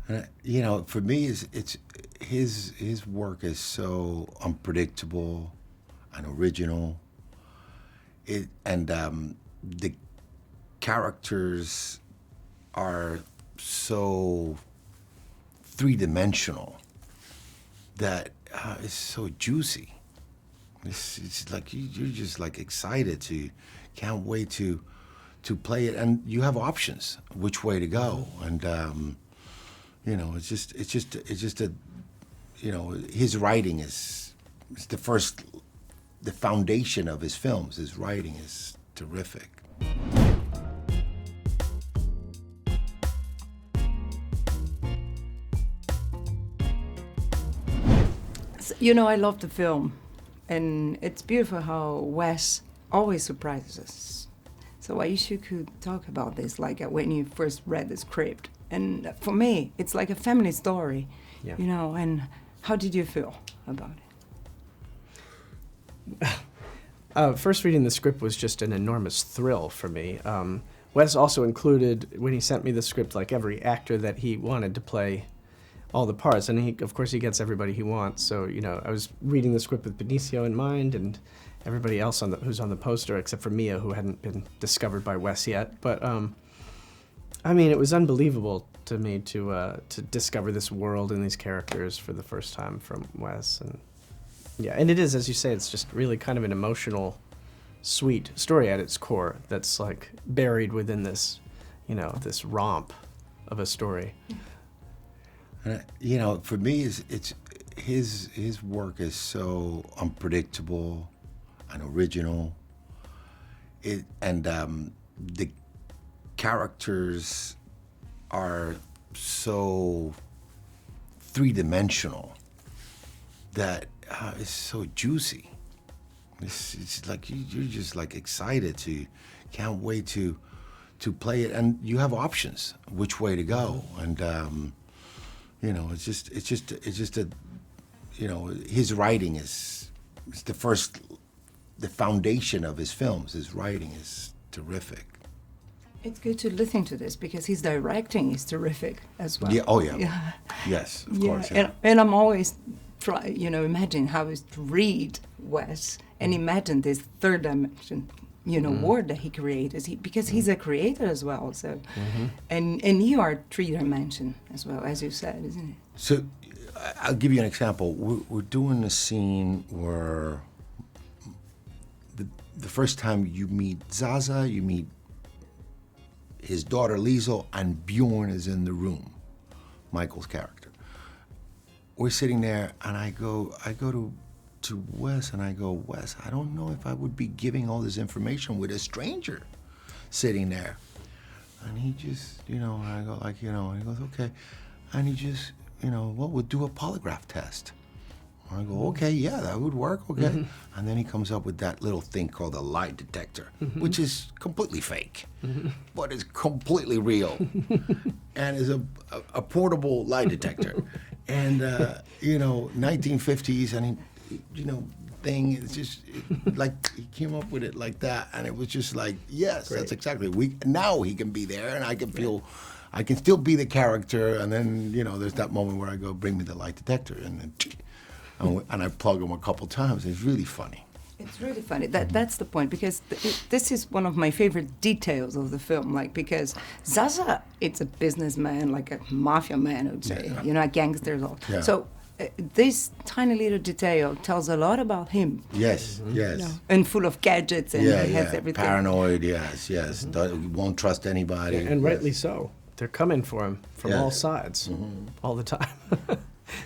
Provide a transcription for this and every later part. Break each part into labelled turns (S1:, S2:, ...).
S1: For me, it's his work is so unpredictable and original. The characters are so three-dimensional that it's so juicy. It's like you're just like excited can't wait to play it, and you have options which way to go, and his writing is the foundation of his films. His writing is terrific.
S2: I love the film, and it's beautiful how Wes always surprises us. So I wish you could talk about this, like when you first read the script. And for me, it's like a family story,
S3: Yeah.
S2: and how did you feel about it?
S3: First reading the script was just an enormous thrill for me. Wes also included, when he sent me the script, like every actor that he wanted to play all the parts, and of course he gets everybody he wants. So I was reading the script with Benicio in mind, and everybody else who's on the poster, except for Mia, who hadn't been discovered by Wes yet. But it was unbelievable to me to discover this world and these characters for the first time from Wes, and it is, as you say, it's just really kind of an emotional, sweet story at its core that's like buried within this, this romp of a story.
S1: For me, it's his work is so unpredictable and original. The characters are so three-dimensional that it's so juicy. It's like you're just like excited can't wait to play it, and you have options which way to go, and his writing is the foundation of his films. His writing is terrific.
S2: It's good to listen to this because his directing is terrific as well.
S1: Yeah. Oh yeah. Yes, of course. Yeah.
S2: And I'm always imagine how is to read Wes and imagine this third dimension, world that he created. Because he's a creator as well. So, and you are three dimension as well, as you said, isn't it?
S1: So, I'll give you an example. We're doing a scene where the first time you meet Zaza, you meet his daughter Liesl, and Bjorn is in the room, Michael's character. We're sitting there, and I go to Wes, and I go, Wes, I don't know if I would be giving all this information with a stranger sitting there. And he just, I go like, and he goes, okay. And he just, we'll do a polygraph test. I go, okay, yeah, that would work, okay. Mm-hmm. And then he comes up with that little thing called a lie detector, which is completely fake, but it's completely real, and is a portable lie detector. And, 1950s, and thing, it's just, like, he came up with it like that, and it was just like, yes, great. That's exactly, now he can be there, and I can feel, I can still be the character, and then, there's that moment where I go, bring me the lie detector, and then, and I plug him a couple times. It's really funny.
S2: It's really funny. That's the point, because this is one of my favorite details of the film. Like, because Zaza, it's a businessman, like a mafia man, I would say. A gangster. Yeah. So this tiny little detail tells a lot about him.
S1: Yes, yes.
S2: And full of gadgets, and he has everything.
S1: Paranoid. Yes. Won't trust anybody.
S3: Yeah, and rightly so. They're coming for him from all sides, all the time.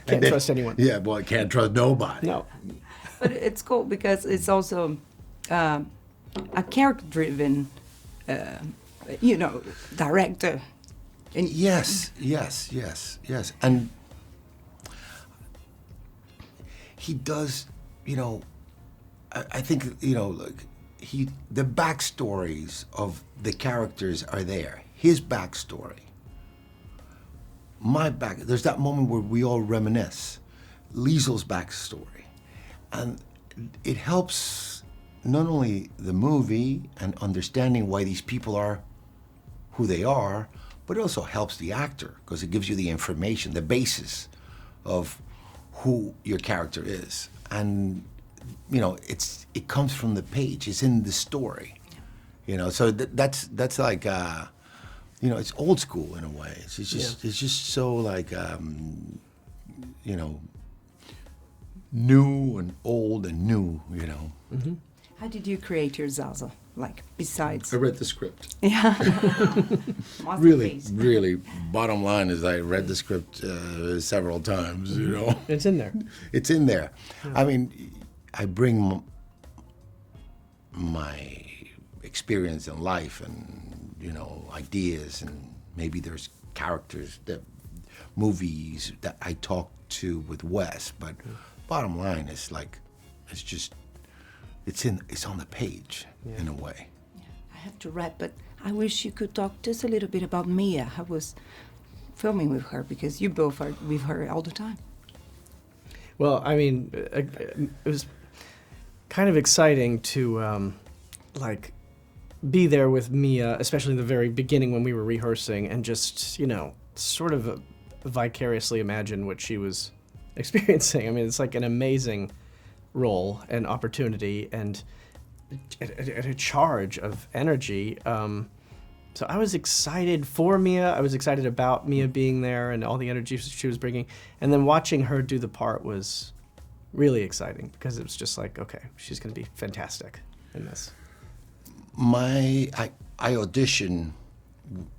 S3: Can't trust anyone.
S1: Yeah, boy, can't trust nobody.
S3: No.
S2: But it's cool because it's also a character-driven, director. And
S1: yes. And he does, I think, the backstories of the characters are there. His backstory. There's that moment where we all reminisce. Liesl's backstory. And it helps not only the movie and understanding why these people are who they are, but it also helps the actor because it gives you the information, the basis of who your character is. And, you know, it comes from the page. It's in the story. You know, so that's like, you know, it's old school in a way. It's just so like, you know, new and old and new, you know.
S3: Mm-hmm.
S2: How did you create your Zaza? Like, besides...
S1: I read the script.
S2: Yeah.
S1: Really,
S2: Masterpiece.
S1: really, bottom line is I read the script several times, you know.
S3: It's in there.
S1: It's in there. I mean, I bring my experience in life and, you know, ideas, and maybe there's characters, that movies that I talk to with Wes, but bottom line is like, it's just, it's on the page in a way.
S2: I have to wrap, but I wish you could talk just a little bit about Mia. I was filming with her because you both are with her all the time.
S3: Well, I mean, it was kind of exciting to like be there with Mia, especially in the very beginning when we were rehearsing, and just, you know, sort of vicariously imagine what she was experiencing. I mean, it's like an amazing role and opportunity and a charge of energy. So I was excited for Mia. I was excited about Mia being there and all the energy she was bringing. And then watching her do the part was really exciting because it was just like, okay, she's going to be fantastic in this.
S1: I auditioned,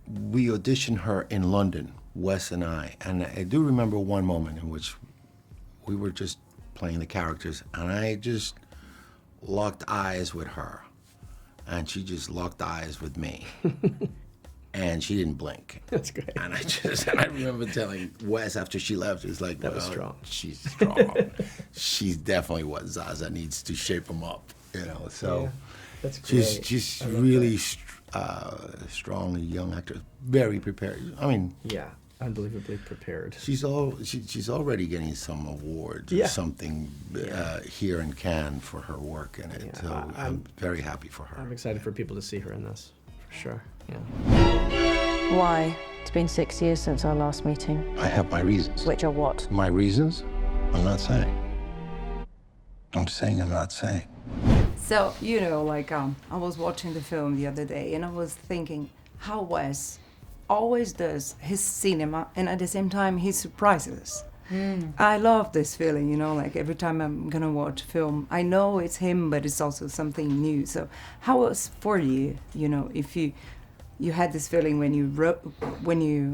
S1: we auditioned her in London, Wes and I do remember one moment in which we were just playing the characters, and I just locked eyes with her, and she just locked eyes with me, and she didn't blink.
S3: That's great.
S1: And I remember telling Wes after she left, it's like,
S3: That was strong.
S1: She's strong. She's definitely what Zaza needs to shape him up, you know. So
S3: Yeah, that's great.
S1: she's really strong, young actor, very prepared. I mean,
S3: Yeah, unbelievably prepared.
S1: she's already getting some awards or something here in Cannes for her work in it.
S3: Yeah,
S1: So I'm very happy for her.
S3: I'm excited for people to see her in this, for sure. Yeah.
S4: Why? It's been 6 years since our last meeting.
S5: I have my reasons.
S4: Which are what?
S5: My reasons? I'm not saying. I'm saying I'm not saying.
S2: So, you know, like, I was watching the film the other day, and I was thinking how Wes always does his cinema, and at the same time, he surprises us. I love this feeling, you know, like every time I'm gonna watch film, I know it's him, but it's also something new. So how was for you, you know, if you had this feeling when you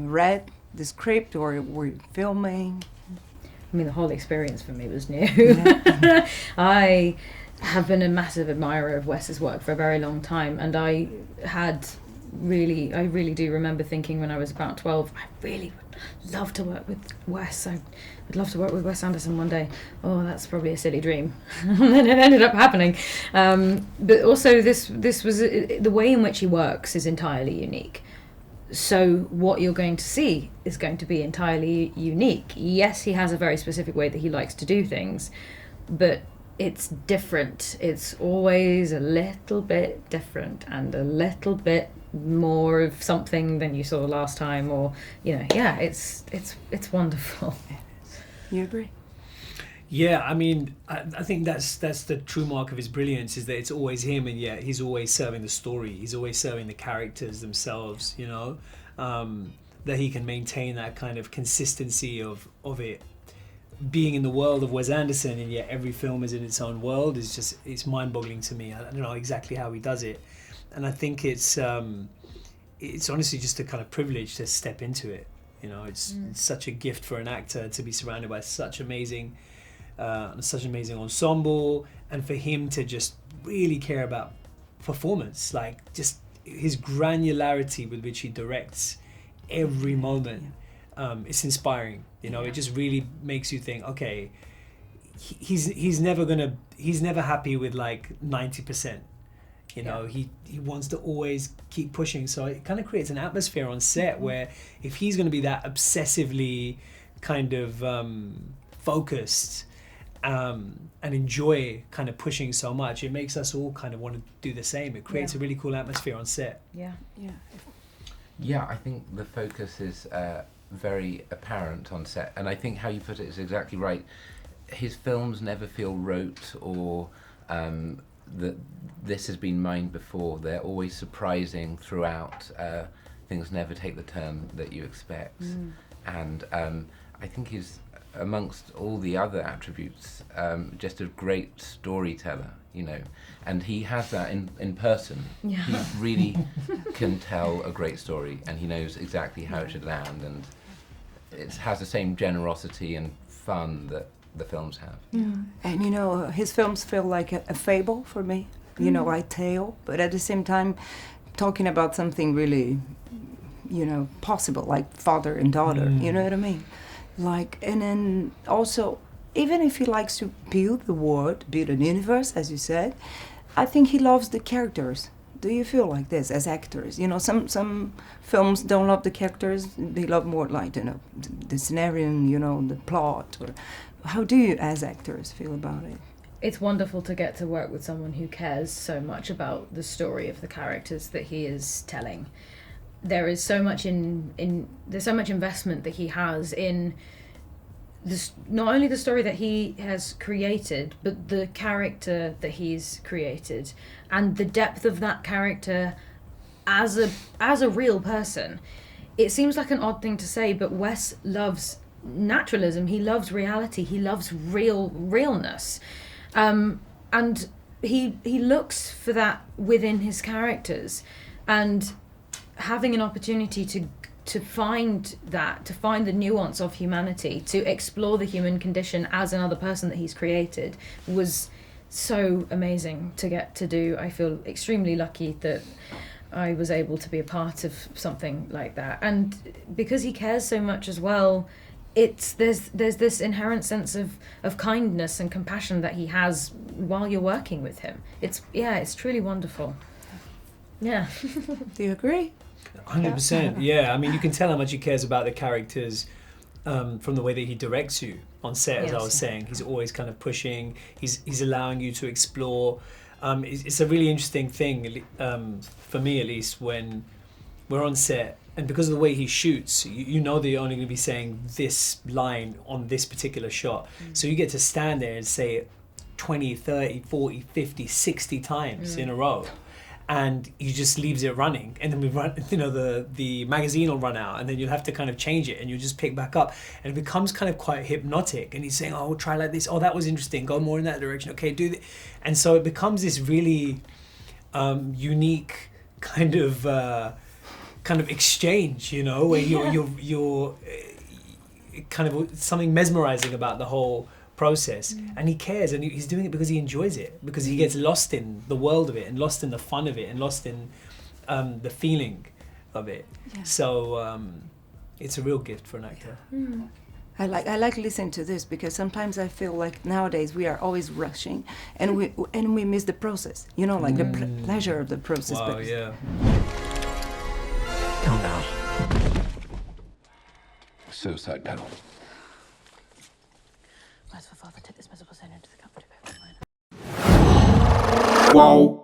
S2: read the script, or were you filming?
S6: I mean, the whole experience for me was new. I have been a massive admirer of Wes's work for a very long time, and I really do remember thinking when I was about 12, I really would love to work with Wes. I would love to work with Wes Anderson one day. Oh, that's probably a silly dream. And then it ended up happening. But also this was, the way in which he works is entirely unique. So what you're going to see is going to be entirely unique. Yes, he has a very specific way that he likes to do things, but it's different. It's always a little bit different and a little bit more of something than you saw last time, or, you know, yeah, it's wonderful.
S2: You agree?
S7: Yeah, I mean, I think that's the true mark of his brilliance, is that it's always him, and yet he's always serving the story. He's always serving the characters themselves, you know, that he can maintain that kind of consistency of it being in the world of Wes Anderson, and yet every film is in its own world. It's mind-boggling to me. I don't know exactly how he does it, and I think it's honestly just a kind of privilege to step into it. You know, it's such a gift for an actor to be surrounded by such an amazing ensemble, and for him to just really care about performance, like just his granularity with which he directs every moment. It's inspiring. You know, it just really makes you think, okay, he's never happy with like 90%. You know, he wants to always keep pushing. So it kind of creates an atmosphere on set where if he's going to be that obsessively kind of focused and enjoy kind of pushing so much, it makes us all kind of want to do the same. It creates a really cool atmosphere on set.
S6: Yeah.
S2: Yeah.
S8: Yeah, I think the focus is very apparent on set, and I think how you put it is exactly right. His films never feel rote or that this has been mined before. They're always surprising throughout. Things never take the turn that you expect. And I think he's, amongst all the other attributes, just a great storyteller, you know. And he has that in person.
S6: Yeah.
S8: He really can tell a great story, and he knows exactly how it should land, and it has the same generosity and fun that the films have.
S2: And you know, his films feel like a fable for me, you know, like tale, but at the same time talking about something really, you know, possible, like father and daughter, you know what I mean? Like, and then also, even if he likes to build the world, build an universe, as you said, I think he loves the characters. Do you feel like this as actors? You know, some films don't love the characters, they love more like, you know, the scenario, you know, the plot. Or how do you as actors feel about it?
S6: It's wonderful to get to work with someone who cares so much about the story of the characters that he is telling. There is so much there's so much investment that he has in this, not only the story that he has created, but the character that he's created, and the depth of that character as a real person. It seems like an odd thing to say, but Wes loves naturalism. He loves reality. He loves realness, and he looks for that within his characters, and having an opportunity to find the nuance of humanity, to explore the human condition as another person that he's created, was so amazing to get to do. I feel extremely lucky that I was able to be a part of something like that, and because he cares so much as well, there's this inherent sense of kindness and compassion that he has while you're working with him. It's truly wonderful. Yeah.
S2: Do you agree?
S7: 100%. Yeah, I mean, you can tell how much he cares about the characters from the way that he directs you on set. As I was saying, he's always kind of pushing. He's allowing you to explore. It's a really interesting thing for me, at least, when we're on set, and because of the way he shoots, you know that you're only going to be saying this line on this particular shot. So you get to stand there and say it 20, 30, 40, 50, 60 times in a row. And he just leaves it running, and then we run, you know, the magazine will run out, and then you'll have to kind of change it, and you just pick back up, and it becomes kind of quite hypnotic. And he's saying, "Oh, we'll try like this. Oh, that was interesting. Go more in that direction. Okay, do this." And so it becomes this really unique kind of exchange, you know, where you're kind of something mesmerizing about the whole process, and he cares, and he's doing it because he enjoys it, because he gets lost in the world of it, and lost in the fun of it, and lost in the feeling of it. So it's a real gift for an actor.
S2: I like listening to this, because sometimes I feel like nowadays we are always rushing, and we miss the process, you know, like the pleasure of the process.
S7: Wow, yeah.
S5: Come now. Suicide pedal.
S4: Where's for father? Take this miserable sinner into the comfort of heaven.
S5: Whoa.